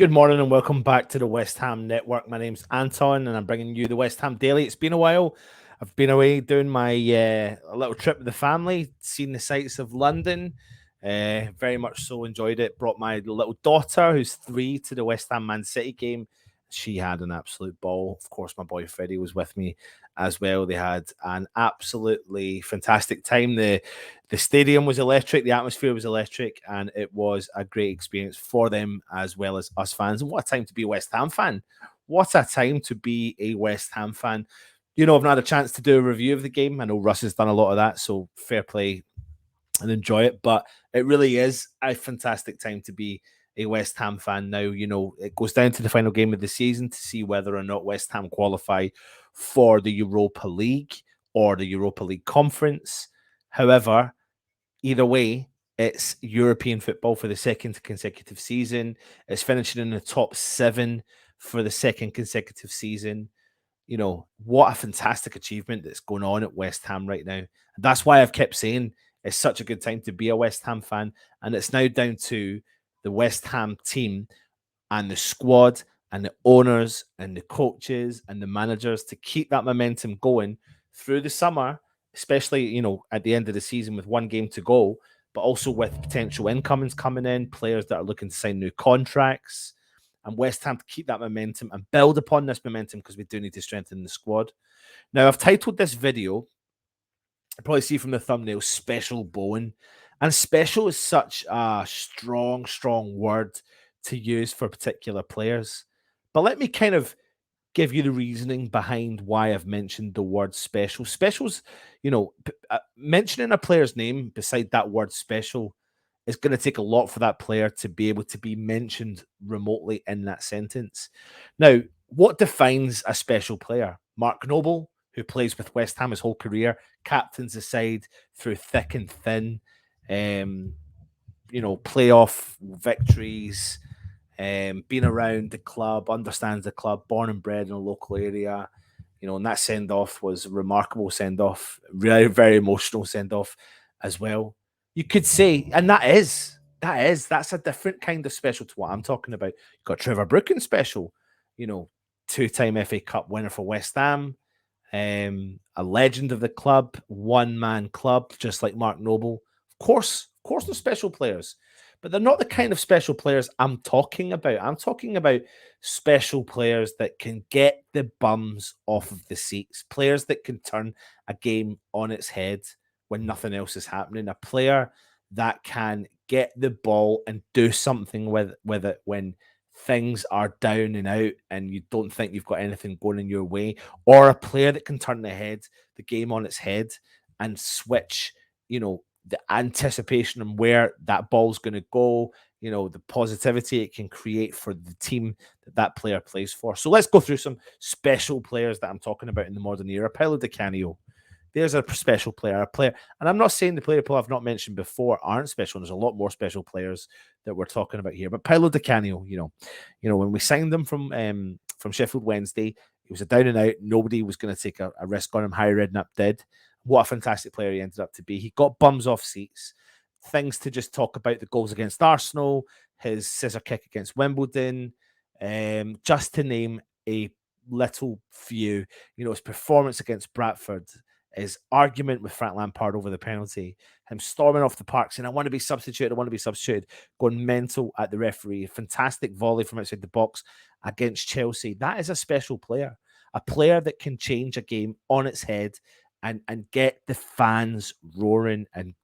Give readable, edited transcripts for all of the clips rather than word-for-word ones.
Good morning and welcome back to the West Ham Network. My name's Anton and I'm bringing you the West Ham Daily. It's been a while. I've been away doing my a little trip with the family, seen the sights of London. Very much so enjoyed it. Brought my little daughter, who's 3, to the West Ham Man City game. She had an absolute ball. Of course, my boy Freddie was with me as well. They had an absolutely fantastic time. The stadium was electric, the atmosphere was electric, and it was a great experience for them as well as us fans. And what a time to be a West Ham fan! What a time to be a West Ham fan. You know, I've not had a chance to do a review of the game. I know Russ has done a lot of that, so fair play and enjoy it. But it really is a fantastic time to be a West Ham fan now. You know, it goes down to the final game of the season to see whether or not West Ham qualify for the Europa League or the Europa League Conference. However, either way, it's European football for the second consecutive season. It's finishing in the top 7 for the second consecutive season. You know, what a fantastic achievement that's going on at West Ham right now. That's why I've kept saying it's such a good time to be a West Ham fan. And it's now down to the West Ham team and the squad and the owners and the coaches and the managers to keep that momentum going through the summer, especially, you know, at the end of the season with one game to go, but also with potential incomings coming in, players that are looking to sign new contracts, and West Ham to keep that momentum and build upon this momentum because we do need to strengthen the squad. Now, I've titled this video, you probably see from the thumbnail, Special Bowen. And special is such a strong word to use for particular players. But let me kind of give you the reasoning behind why I've mentioned the word special. Specials, you know, mentioning a player's name beside that word special is going to take a lot for that player to be able to be mentioned remotely in that sentence. Now, what defines a special player? Mark Noble, who plays with West Ham his whole career, captains the side through thick and thin, you know, playoff victories, been around the club, understands the club, born and bred in a local area, you know, and that send off was a remarkable send off, very, very emotional send off as well. You could say, and that's a different kind of special to what I'm talking about. You've got Trevor Brooking special, you know, 2-time FA Cup winner for West Ham, a legend of the club, one man club, just like Mark Noble. Of course, they're special players, but they're not the kind of special players I'm talking about. I'm talking about special players that can get the bums off of the seats, players that can turn a game on its head when nothing else is happening, a player that can get the ball and do something with it when things are down and out and you don't think you've got anything going in your way, or a player that can turn the game on its head and switch, you know, the anticipation and where that ball's going to go, you know, the positivity it can create for the team that player plays for. So let's go through some special players that I'm talking about in the modern era. Paolo Di Canio, there's a special player, and I'm not saying the player people I've not mentioned before aren't special. There's a lot more special players that we're talking about here. But Paolo Di Canio, you know, when we signed him from Sheffield Wednesday, he was a down and out. Nobody was going to take a risk on him. Harry Redknapp did. What a fantastic player he ended up to be. He got bums off seats. Things to just talk about: the goals against Arsenal, his scissor kick against Wimbledon, just to name a little few. You know, his performance against Bradford, his argument with Frank Lampard over the penalty, him storming off the park saying, I want to be substituted, going mental at the referee, a fantastic volley from outside the box against Chelsea. That is a special player, a player that can change a game on its head and get the fans roaring and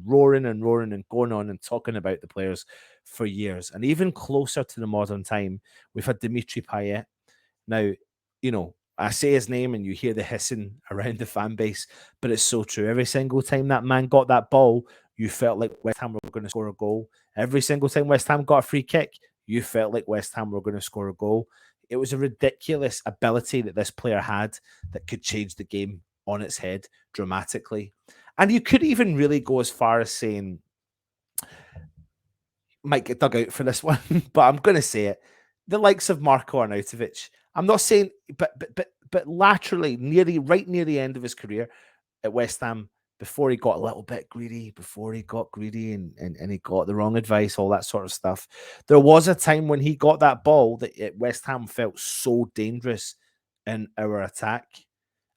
roaring and going on and talking about the players for years. And even closer to the modern time, we've had Dimitri Payet. Now, you know, I say his name and you hear the hissing around the fan base, but it's so true. Every single time that man got that ball, you felt like West Ham were going to score a goal. Every single time West Ham got a free kick, you felt like West Ham were going to score a goal. It was a ridiculous ability that this player had that could change the game on its head dramatically. And you could even really go as far as saying, might get dug out for this one, but I'm going to say it, the likes of Marko Arnautovic. I'm not saying, but laterally, right near the end of his career at West Ham, before he got a little bit greedy, and he got the wrong advice, all that sort of stuff. There was a time when he got that ball that West Ham felt so dangerous in our attack.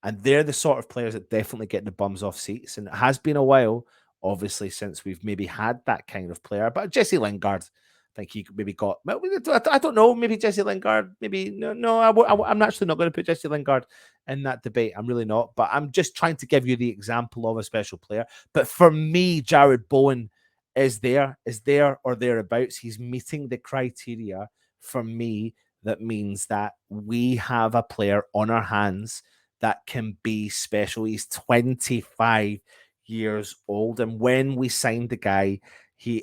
And they're the sort of players that definitely get the bums off seats. And it has been a while, obviously, since we've maybe had that kind of player. But Jesse Lingard, I think he maybe got. Well, I don't know. Maybe Jesse Lingard. Maybe no. I'm actually not going to put Jesse Lingard in that debate. I'm really not. But I'm just trying to give you the example of a special player. But for me, Jarrod Bowen is there or thereabouts. He's meeting the criteria for me. That means that we have a player on our hands that can be special. He's 25 years old, and when we signed the guy, he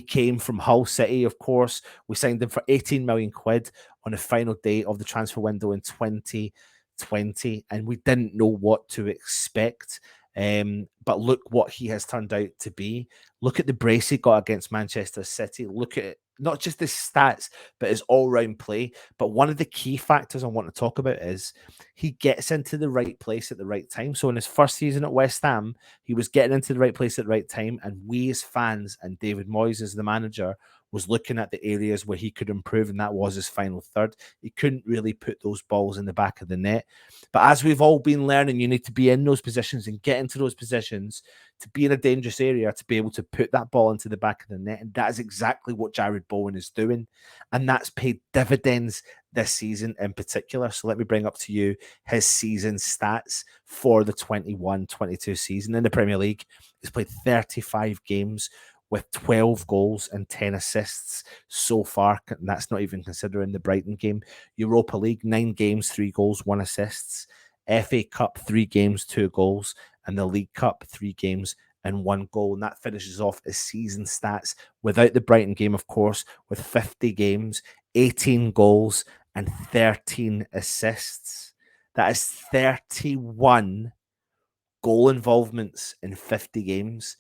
came from Hull City, of course. We signed him for 18 million quid on the final day of the transfer window in 2020, and we didn't know what to expect. But look what he has turned out to be. Look at the brace he got against Manchester City. Look at it, not just his stats, but his all-round play. But one of the key factors I want to talk about is he gets into the right place at the right time. So in his first season at West Ham, he was getting into the right place at the right time, and we as fans and David Moyes as the manager was looking at the areas where he could improve, and that was his final third. He couldn't really put those balls in the back of the net. But as we've all been learning, you need to be in those positions and get into those positions to be in a dangerous area to be able to put that ball into the back of the net. And that is exactly what Jarrod Bowen is doing. And that's paid dividends this season in particular. So let me bring up to you his season stats for the 21-22 season in the Premier League. He's played 35 games with 12 goals and 10 assists so far. And that's not even considering the Brighton game. Europa League, 9 games, 3 goals, 1 assists. FA Cup, 3 games, 2 goals. And the League Cup, 3 games and 1 goal. And that finishes off his season stats without the Brighton game, of course, with 50 games, 18 goals and 13 assists. That is 31 goal involvements in 50 games.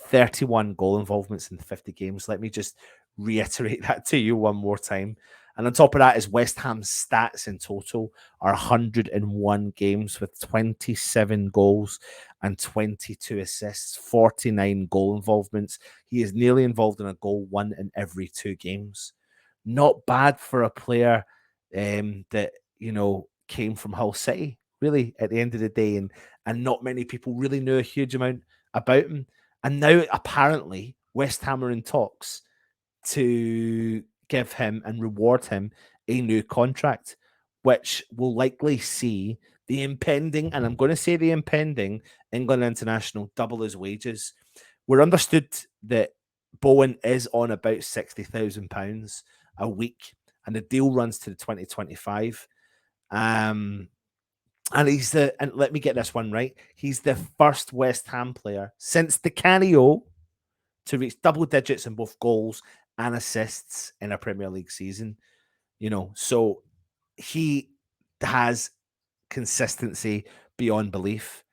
31 goal involvements in 50 games. Let me just reiterate that to you one more time. And on top of that, is West Ham's stats in total are 101 games with 27 goals and 22 assists, 49 goal involvements. He is nearly involved in a goal, 1 in every 2 games. Not bad for a player that, came from Hull City, really, at the end of the day. And not many people really knew a huge amount about him. And now, apparently, West Ham are in talks to give him and reward him a new contract, which will likely see the impending, and I'm going to say the impending, England international double his wages. We're understood that Bowen is on about £60,000 a week, and the deal runs to the 2025. And let me get this one right. He's the first West Ham player since the Canio to reach double digits in both goals and assists in a Premier League season. So he has consistency beyond belief.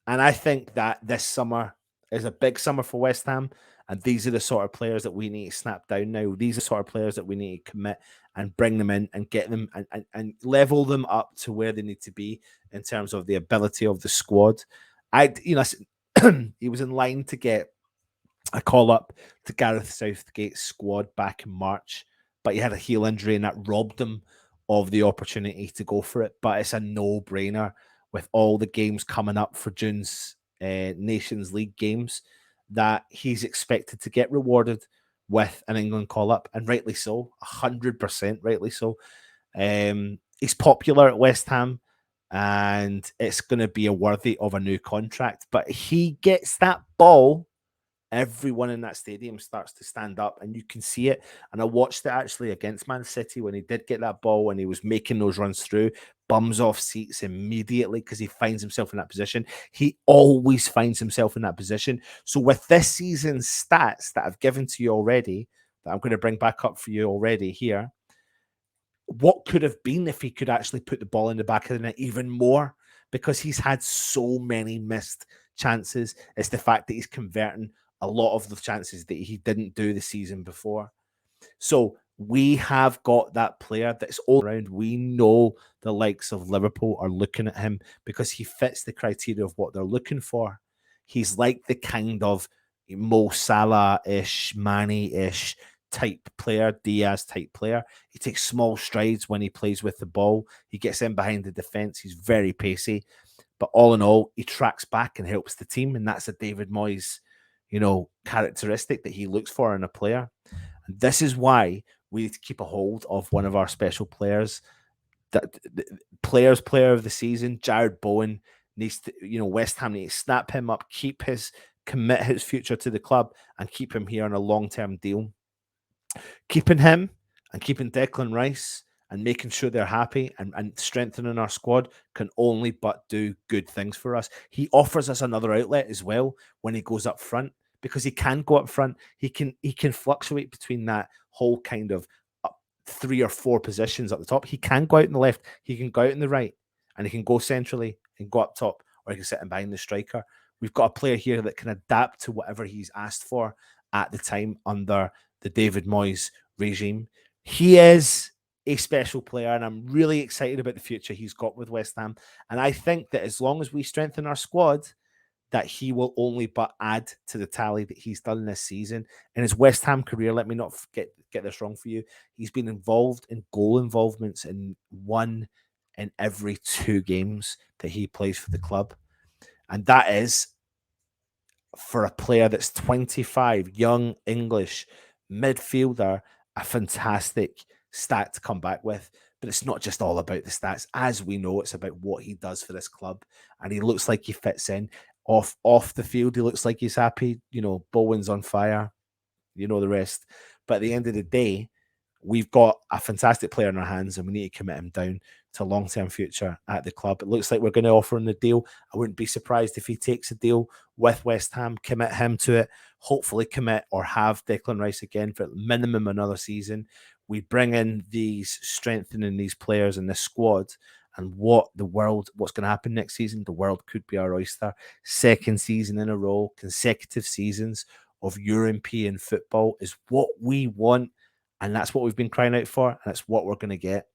And I think that this summer is a big summer for West Ham. And these are the sort of players that we need to snap down now. These are the sort of players that we need to commit and bring them in and get them and level them up to where they need to be in terms of the ability of the squad. He was in line to get a call up to Gareth Southgate's squad back in March, but he had a heel injury and that robbed him of the opportunity to go for it. But it's a no-brainer with all the games coming up for June's Nations League games that he's expected to get rewarded with an England call-up, and rightly so, 100% rightly so. He's popular at West Ham, and it's going to be worthy of a new contract, but he gets that ball, everyone in that stadium starts to stand up, and you can see it. And I watched it actually against Man City when he did get that ball and he was making those runs through, bums off seats immediately because he finds himself in that position. He always finds himself in that position. So with this season's stats that I've given to you already, that I'm going to bring back up for you already here, what could have been if he could actually put the ball in the back of the net even more, because he's had so many missed chances. It's the fact that he's converting a lot of the chances that he didn't do the season before. So we have got that player that's all around. We know the likes of Liverpool are looking at him because he fits the criteria of what they're looking for. He's like the kind of Mo Salah-ish, Mane-ish type player, Diaz type player. He takes small strides when he plays with the ball. He gets in behind the defense. He's very pacey. But all in all, he tracks back and helps the team. And that's a David Moyes, characteristic that he looks for in a player. And this is why we need to keep a hold of one of our special players. That player of the season, Jarrod Bowen, needs to, West Ham needs to snap him up, commit his future to the club, and keep him here on a long-term deal. Keeping him and keeping Declan Rice and making sure they're happy and strengthening our squad can only but do good things for us. He offers us another outlet as well when he goes up front, because he can go up front. He can fluctuate between that whole kind of 3 or 4 positions at the top. He can go out in the left, he can go out in the right, and he can go centrally and go up top, or he can sit in behind the striker. We've got a player here that can adapt to whatever he's asked for at the time under the David Moyes regime. He is a special player, and I'm really excited about the future he's got with West Ham. And I think that as long as we strengthen our squad, that he will only but add to the tally that he's done this season. In his West Ham career, let me not get this wrong for you, he's been involved in goal involvements in 1 in every 2 games that he plays for the club. And that is, for a player that's 25, young English midfielder, a fantastic stat to come back with. But it's not just all about the stats. As we know, it's about what he does for this club. And he looks like he fits in. Off the field, he looks like he's happy. Bowen's on fire. You know the rest. But at the end of the day, we've got a fantastic player in our hands, and we need to commit him down to a long-term future at the club. It looks like we're going to offer him the deal. I wouldn't be surprised if he takes a deal with West Ham, commit him to it, hopefully commit or have Declan Rice again for minimum another season. We bring in strengthening these players in this squad, and what's going to happen next season? The world could be our oyster. 2nd season in a row, consecutive seasons of European football is what we want. And that's what we've been crying out for. And that's what we're going to get.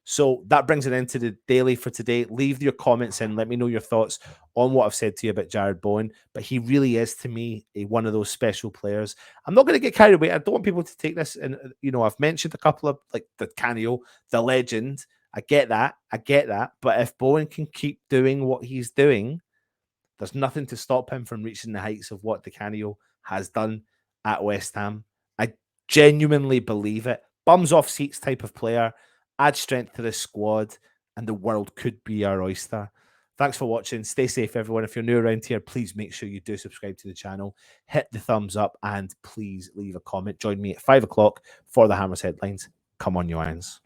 So that brings it into the daily for today. Leave your comments in. Let me know your thoughts on what I've said to you about Jarrod Bowen. But he really is, to me, one of those special players. I'm not going to get carried away. I don't want people to take this. And, I've mentioned a couple of, like the Canio, the legend. I get that. But if Bowen can keep doing what he's doing, there's nothing to stop him from reaching the heights of what Di Canio has done at West Ham. I genuinely believe it. Bums off seats type of player, add strength to this squad, and the world could be our oyster. Thanks for watching. Stay safe, everyone. If you're new around here, please make sure you do subscribe to the channel, hit the thumbs up, and please leave a comment. Join me at 5 o'clock for the Hammers headlines. Come on, you irons.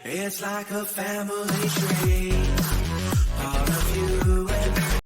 It's like a family tree, part of you.